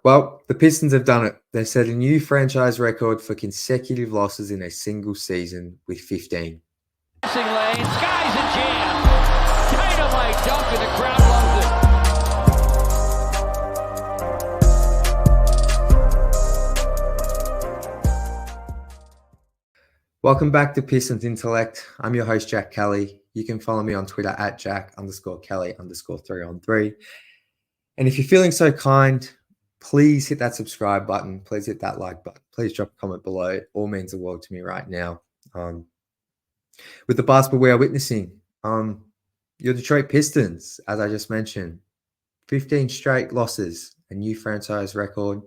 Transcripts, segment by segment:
Well, the Pistons have done it. They've set a new franchise record for consecutive losses in a single season with 15. Lane, skies a jam. Dynamite dunk and the crowd loves it. Welcome back to Pistons Intellect. I'm your host, Jack Kelly. You can follow me on Twitter at Jack_Kelly_3on3. And if you're feeling so kind, please hit that subscribe button. Please hit that like button. Please drop a comment below. It all means the world to me right now. With the basketball we are witnessing, your Detroit Pistons, as I just mentioned, 15 straight losses, a new franchise record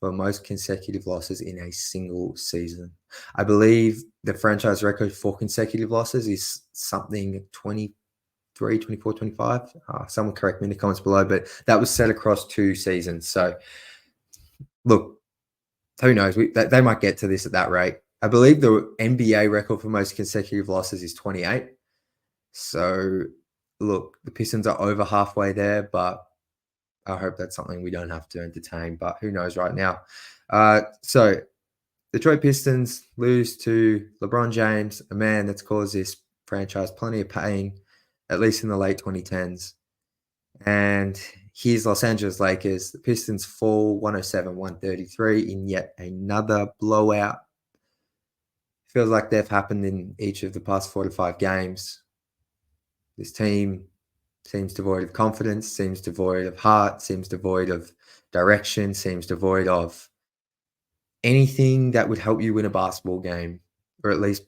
for most consecutive losses in a single season. I believe the franchise record for consecutive losses is something 23, 24, 25. Someone correct me in the comments below, but that was set across 2 seasons. So, look, who knows? They might get to this at that rate. I believe the NBA record for most consecutive losses is 28. So, look, the Pistons are over halfway there, but I hope that's something we don't have to entertain, but who knows right now. So, Detroit Pistons lose to LeBron James, a man that's caused this franchise plenty of pain, at least in the late 2010s. And here's Los Angeles Lakers. The Pistons fall 107-133 in yet another blowout. Feels like they've happened in each of the past 4 to 5 games. This team seems devoid of confidence, seems devoid of heart, seems devoid of direction, seems devoid of anything that would help you win a basketball game, or at least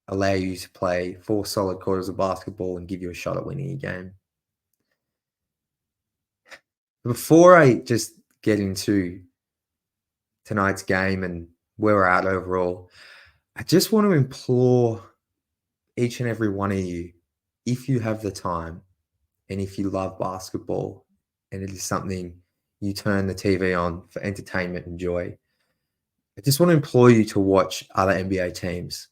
allow you to play 4 solid quarters of basketball and give you a shot at winning a game. Before I just get into tonight's game and where we're at overall, I just want to implore each and every one of you, if you have the time and if you love basketball and it is something you turn the TV on for entertainment and joy, I just want to implore you to watch other NBA teams.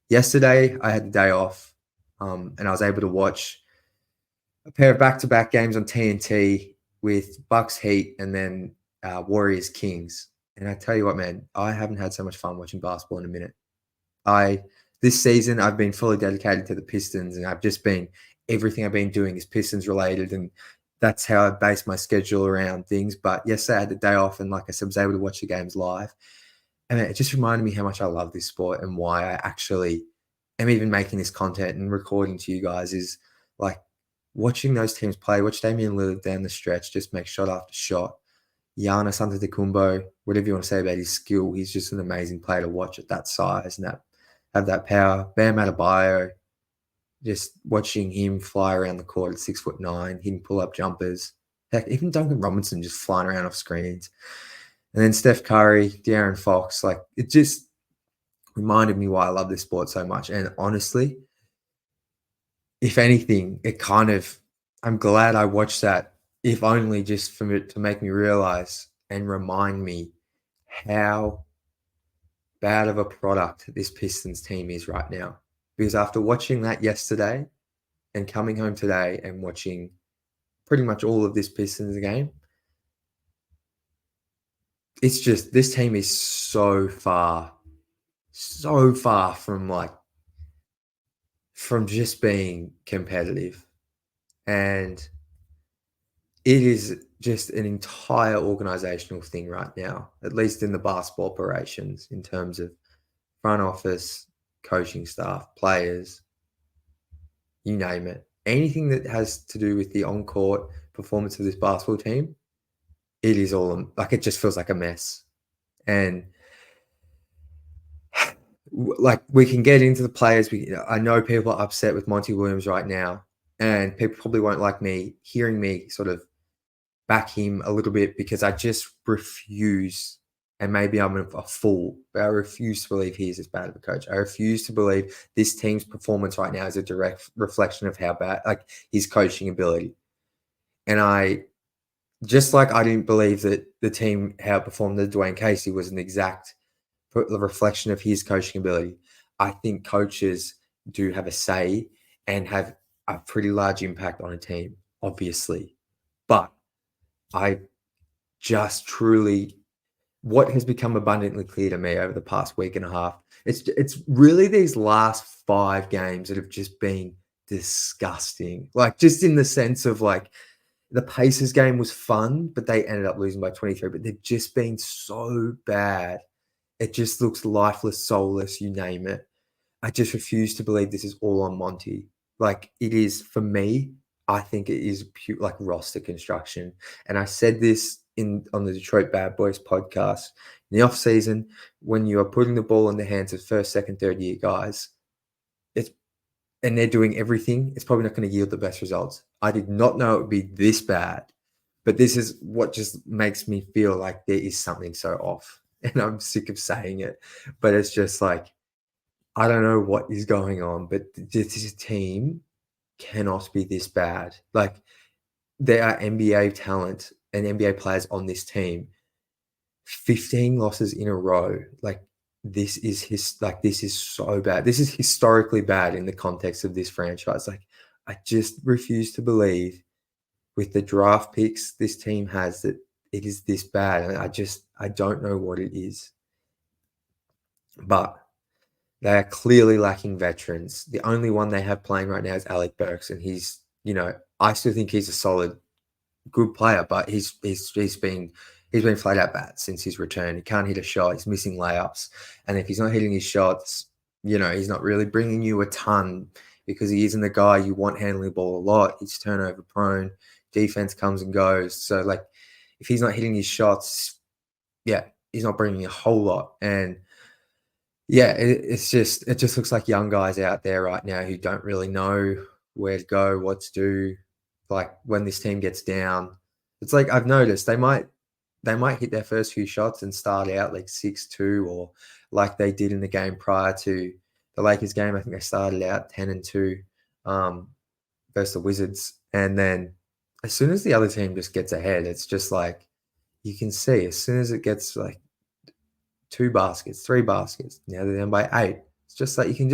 Yesterday, I had the day off and I was able to watch a pair of back-to-back games on TNT with Bucks Heat and then Warriors Kings. And I tell you what, man, I haven't had so much fun watching basketball in a minute. This season, I've been fully dedicated to the Pistons, and everything I've been doing is Pistons related, and that's how I base my schedule around things. But yesterday I had the day off, and like I said, was able to watch the games live. And it just reminded me how much I love this sport and why I actually am even making this content and recording to you guys is like watching those teams play. Watch Damian Lillard down the stretch, just make shot after shot. Giannis Antetokounmpo, whatever you want to say about his skill, he's just an amazing player to watch at that size and have that power. Bam Adebayo, just watching him fly around the court at 6'9", hitting pull-up jumpers. Heck, even Duncan Robinson just flying around off screens. And then Steph Curry, De'Aaron Fox, like it just reminded me why I love this sport so much. And honestly, if anything, I'm glad I watched that, if only just for it to make me realize and remind me how bad of a product this Pistons team is right now. Because after watching that yesterday and coming home today and watching pretty much all of this Pistons game, it's just, this team is so far from just being competitive. And it is just an entire organizational thing right now, at least in the basketball operations, in terms of front office, coaching staff, players, you name it. Anything that has to do with the on-court performance of this basketball team, it is all like, it just feels like a mess. And like, we can get into the players. I know people are upset with Monty Williams right now, and people probably won't like me hearing me sort of back him a little bit, because I just refuse, and maybe I'm a fool, but I refuse to believe he's as bad of a coach. I refuse to believe this team's performance right now is a direct reflection of how bad, like, his coaching ability. And I didn't believe that the team, how it performed under Dwayne Casey, was an exact reflection of his coaching ability. I think coaches do have a say and have a pretty large impact on a team, obviously. But I just truly what has become abundantly clear to me over the past week and a half. It's really these last 5 games that have just been disgusting. Like, just in the sense of, like, the Pacers game was fun, but they ended up losing by 23, but they've just been so bad. It just looks lifeless, soulless, you name it. I just refuse to believe this is all on Monty. Like, it is, for me, I think it is pure, like, roster construction. And I said this on the Detroit Bad Boys podcast. In the offseason, when you are putting the ball in the hands of first, second, third year guys, and they're doing everything, it's probably not going to yield the best results. I did not know it would be this bad, but this is what just makes me feel like there is something so off. And I'm sick of saying it, but it's just like, I don't know what is going on, but this team cannot be this bad. Like, there are NBA talent and NBA players on this team. 15 losses in a row. Like, this is so bad. This is historically bad in the context of this franchise. Like, I just refuse to believe with the draft picks this team has that it is this bad. And I don't know what it is. But they are clearly lacking veterans. The only one they have playing right now is Alec Burks, and he's, I still think he's a solid, good player, but he's been flat out bad since his return. He can't hit a shot. He's missing layups, and if he's not hitting his shots, he's not really bringing you a ton because he isn't the guy you want handling the ball a lot. He's turnover prone. Defense comes and goes. So, like, if he's not hitting his shots, he's not bringing a whole lot. And it just looks like young guys out there right now who don't really know where to go, what to do. Like, when this team gets down, it's like I've noticed they might hit their first few shots and start out like 6-2, or like they did in the game prior to the Lakers game. I think they started out 10-2 versus the Wizards, and then as soon as the other team just gets ahead, it's just like you can see as soon as it gets like 2 baskets, 3 baskets, now they're down by 8. It's just like you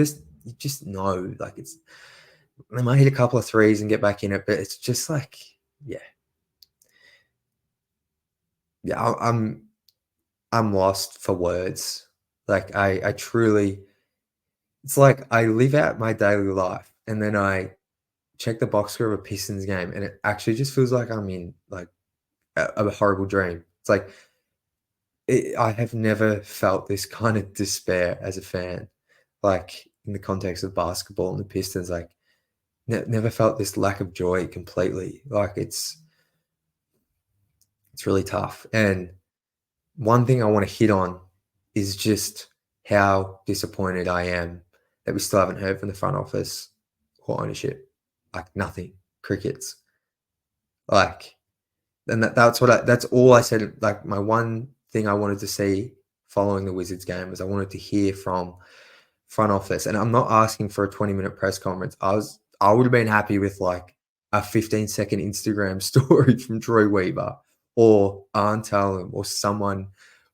just know, like, they might hit a couple of threes and get back in it, but it's just like, I'm lost for words. Like, I truly, it's like I live out my daily life and then I check the box score of a Pistons game and it actually just feels like I'm in like a horrible dream. It's like, I have never felt this kind of despair as a fan, like in the context of basketball and the Pistons, like never felt this lack of joy completely. Like, it's really tough. And one thing I want to hit on is just how disappointed I am that we still haven't heard from the front office or ownership. Like, nothing, crickets. Like, and that's all I said. Like, my one thing I wanted to see following the Wizards game was I wanted to hear from front office. And I'm not asking for a 20-minute press conference. I would have been happy with like a 15-second Instagram story from Troy Weaver or Arn Talon or someone,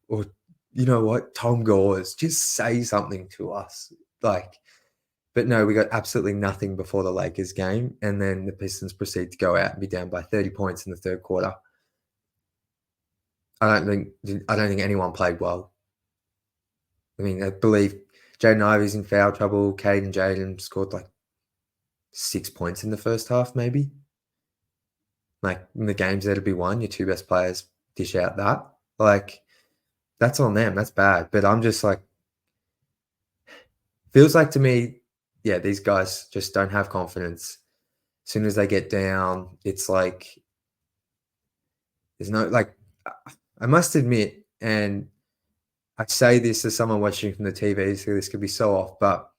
or you know what, Tom Gores. Just say something to us. Like, but no, we got absolutely nothing before the Lakers game. And then the Pistons proceed to go out and be down by 30 points in the third quarter. I don't think anyone played well. I mean, I believe Jaden Ivey's in foul trouble. Cade and Jaden scored like 6 points in the first half, maybe. Like, in the games that'd be won, your 2 best players dish out that. Like, that's on them. That's bad. But I'm just like, feels like to me, these guys just don't have confidence. As soon as they get down, it's like, there's no, like, I must admit, and I say this as someone watching from the TV, so this could be so off, but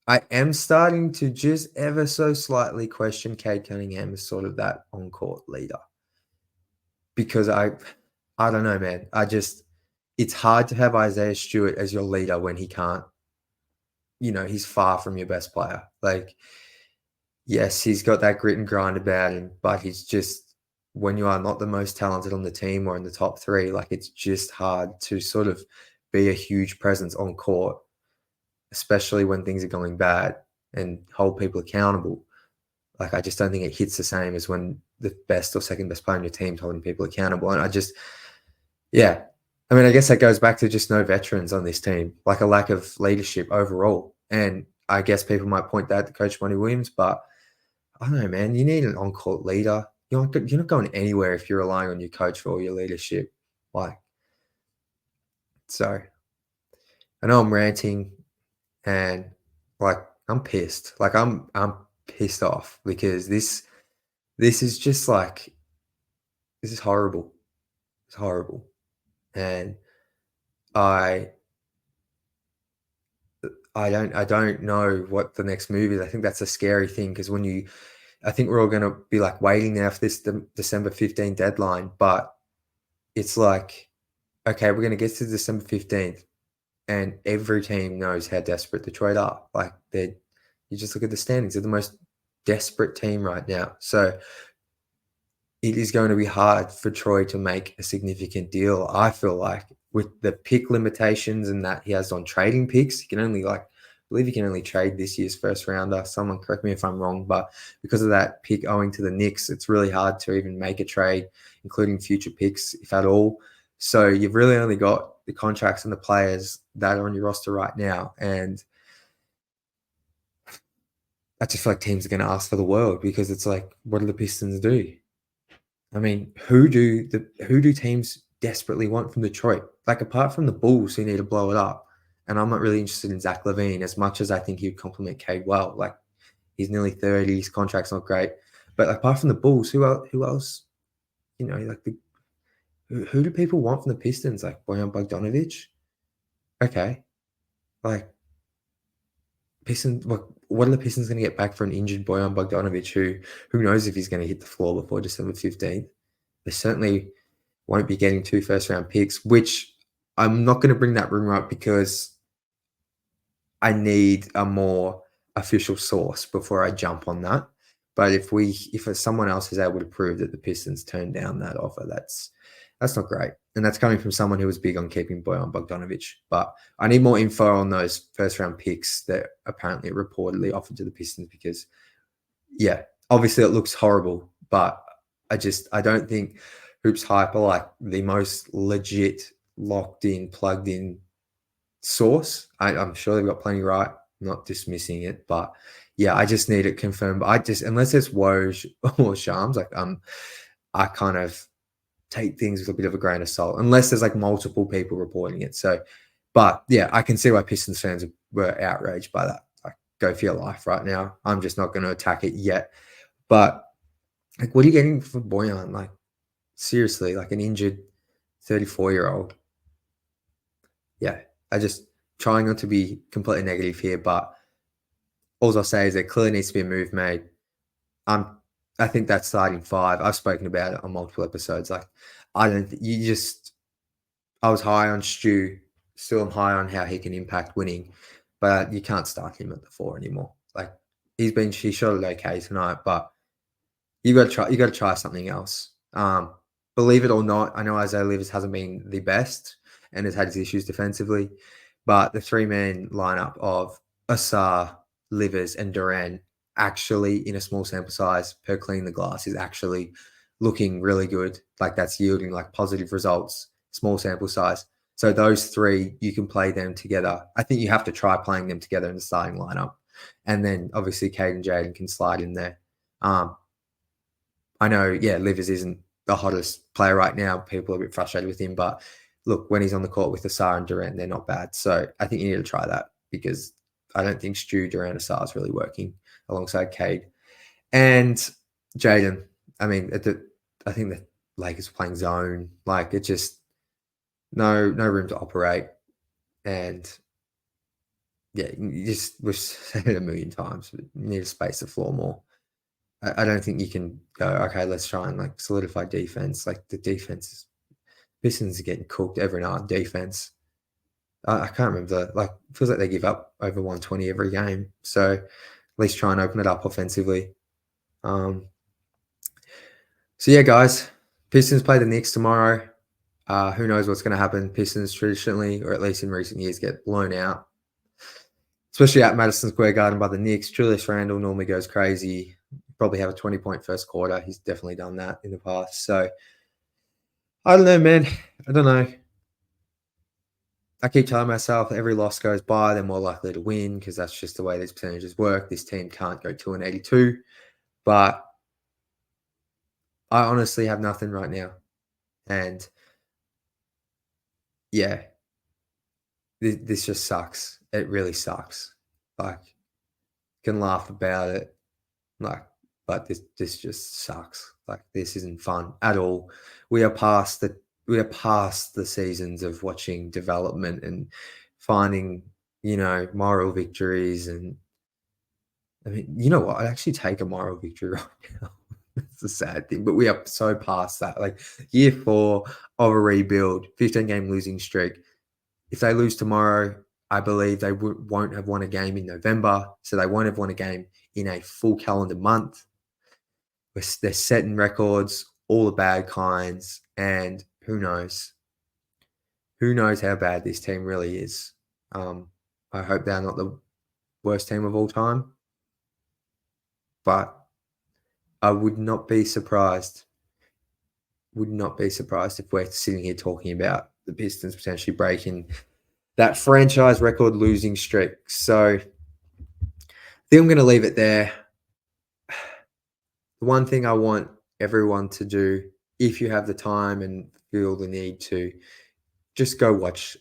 I am starting to just ever so slightly question Cade Cunningham as sort of that on-court leader. Because I don't know, man. It's hard to have Isaiah Stewart as your leader when he can't, he's far from your best player. Like, yes, he's got that grit and grind about him, but he's just, when you are not the most talented on the team or in the top 3, like, it's just hard to sort of be a huge presence on court, especially when things are going bad, and hold people accountable. Like, I just don't think it hits the same as when the best or second best player on your team holding people accountable. And I just, yeah. I mean, I guess that goes back to just no veterans on this team, like a lack of leadership overall. And I guess people might point that to Coach Monty Williams, but I don't know, man. You need an on-court leader. You're not going anywhere if you're relying on your coach for all your leadership. Like, so I know I'm ranting and like I'm pissed. Like I'm pissed off because this is just like this is horrible. It's horrible. And I don't know what the next move is. I think that's a scary thing because I think we're all going to be like waiting now for this December 15th deadline, but it's like, okay, we're going to get to December 15th and every team knows how desperate Detroit are. Like you just look at the standings. They're the most desperate team right now. So it is going to be hard for Troy to make a significant deal. I feel like with the pick limitations and that he has on trading picks, he can only I believe he can only trade this year's first rounder. Someone correct me if I'm wrong, but because of that pick owing to the Knicks, it's really hard to even make a trade, including future picks, if at all. So you've really only got the contracts and the players that are on your roster right now. And I just feel like teams are going to ask for the world because it's like, what do the Pistons do? I mean, who do teams desperately want from Detroit? Like apart from the Bulls who need to blow it up, and I'm not really interested in Zach LaVine as much as I think he'd complement Cade well. Like he's nearly 30, his contract's not great, but apart from the Bulls, who else? You know, like who do people want from the Pistons? Like Bojan Bogdanovic? Okay, like Pistons. What are the Pistons going to get back for an injured Bojan Bogdanovic? Who knows if he's going to hit the floor before December 15th? They certainly won't be getting 2 first-round picks, which I'm not going to bring that rumor up because I need a more official source before I jump on that. But if someone else is able to prove that the Pistons turned down that offer, that's not great. And that's coming from someone who was big on keeping Bojan Bogdanovic. But I need more info on those first-round picks that apparently reportedly offered to the Pistons because, yeah, obviously it looks horrible, but I don't think Hoops Hype are like the most legit, locked in, plugged in source. I'm sure they've got plenty right. I'm not dismissing it, but yeah, I just need it confirmed. Unless it's Woj or Shams, I kind of take things with a bit of a grain of salt, unless there's like multiple people reporting it. So, but yeah, I can see why Pistons fans were outraged by that. Like, go for your life right now. I'm just not going to attack it yet. But like, what are you getting for Bojan? Like, seriously, like an injured 34-year-old. Yeah, I just trying not to be completely negative here, but all I'll say is there clearly needs to be a move made. I think that starting 5, I've spoken about it on multiple episodes. Like, I was high on Stu, still am high on how he can impact winning, but you can't start him at the 4 anymore. Like, he shot it okay tonight, but you got to try something else. Believe it or not, I know Isaiah Livers hasn't been the best and has had his issues defensively, but the 3-man lineup of Asar, Livers, and Duran actually, in a small sample size per clean the glass, is actually looking really good. Like that's yielding like positive results, small sample size. So those 3, you can play them together. I think you have to try playing them together in the starting lineup. And then obviously Cade and Jaden can slide in there. I know, yeah, Livers isn't the hottest player right now. People are a bit frustrated with him, but look, when he's on the court with Asar and Durant, they're not bad. So I think you need to try that because I don't think Stu, Durant, Asar is really working alongside Cade. And Jaden, I mean, I think the Lakers are playing zone. Like, it's just no room to operate. And yeah, we've said it a million times, but you need to space the floor more. I don't think you can go, okay, let's try and like solidify defense. Like the defense, Pistons are getting cooked every night on defense. I can't remember, like, it feels like they give up over 120 every game. So at least try and open it up offensively. So yeah, guys, Pistons play the Knicks tomorrow. Who knows what's going to happen? Pistons traditionally, or at least in recent years, get blown out, especially at Madison Square Garden by the Knicks. Julius Randle normally goes crazy. probably have a 20-point first quarter. He's definitely done that in the past. So I don't know, man. I don't know. I keep telling myself every loss goes by, they're more likely to win because that's just the way these percentages work. This team can't go 2-82, but I honestly have nothing right now. And yeah, this just sucks. It really sucks. Like, can laugh about it, like, but this just sucks. Like, this isn't fun at all. We are past the seasons of watching development and finding, moral victories. And I mean, you know what? I'd actually take a moral victory right now. It's a sad thing, but we are so past that. Like, year 4 of a rebuild, 15-game losing streak. If they lose tomorrow, I believe they won't have won a game in November, so they won't have won a game in a full calendar month. They're setting records, all the bad kinds, and who knows? Who knows how bad this team really is? I hope they're not the worst team of all time, but I would not be surprised. Would not be surprised if we're sitting here talking about the Pistons potentially breaking that franchise record losing streak. So I think I'm going to leave it there. The one thing I want everyone to do, if you have the time and feel the need to, just go watch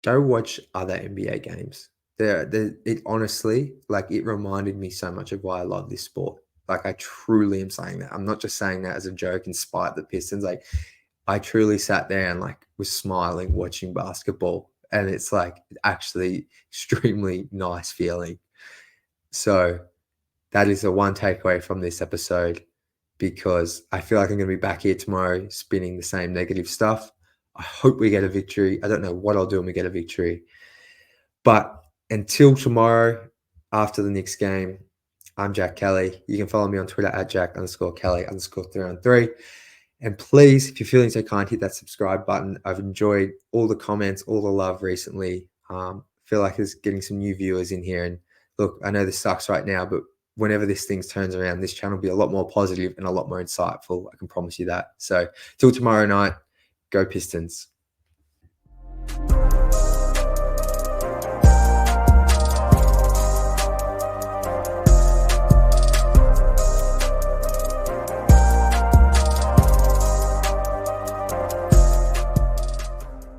other NBA games. It honestly, like, it reminded me so much of why I love this sport. Like, I truly am saying that. I'm not just saying that as a joke and spite the Pistons. Like, I truly sat there and, like, was smiling watching basketball, and it's like actually extremely nice feeling. So that is the one takeaway from this episode, because I feel like I'm going to be back here tomorrow spinning the same negative stuff. I hope we get a victory. I don't know what I'll do when we get a victory. But until tomorrow, after the Knicks game, I'm Jack Kelly. You can follow me on Twitter at Jack_Kelly_313. And please, if you're feeling so kind, hit that subscribe button. I've enjoyed all the comments, all the love recently. Feel like there's getting some new viewers in here. And look, I know this sucks right now, but whenever this thing turns around, this channel will be a lot more positive and a lot more insightful. I can promise you that. So till tomorrow night, go Pistons.